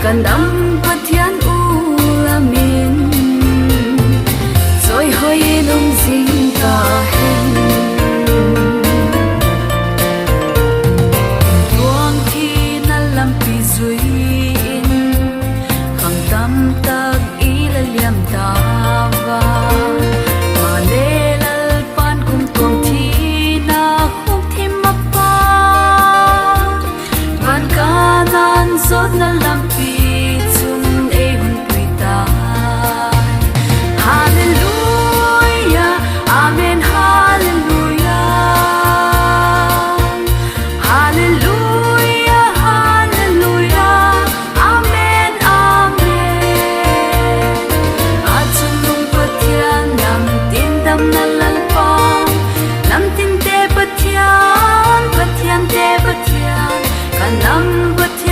kan dam pathian u lamin rồi hơi nông dinh ta hen tuang thi na lam pi zui in khang tam tak i la liam ta va ma le lal pan kum tuang thi na khuk thim ma pa van ka nan zot na lam pi chun e hun pui ta hallelujah amen hallelujah hallelujah hallelujah amen amen achun lung pathian nam tin dam na lalpa nam tin te pathian pathian te pathian kan nam pathian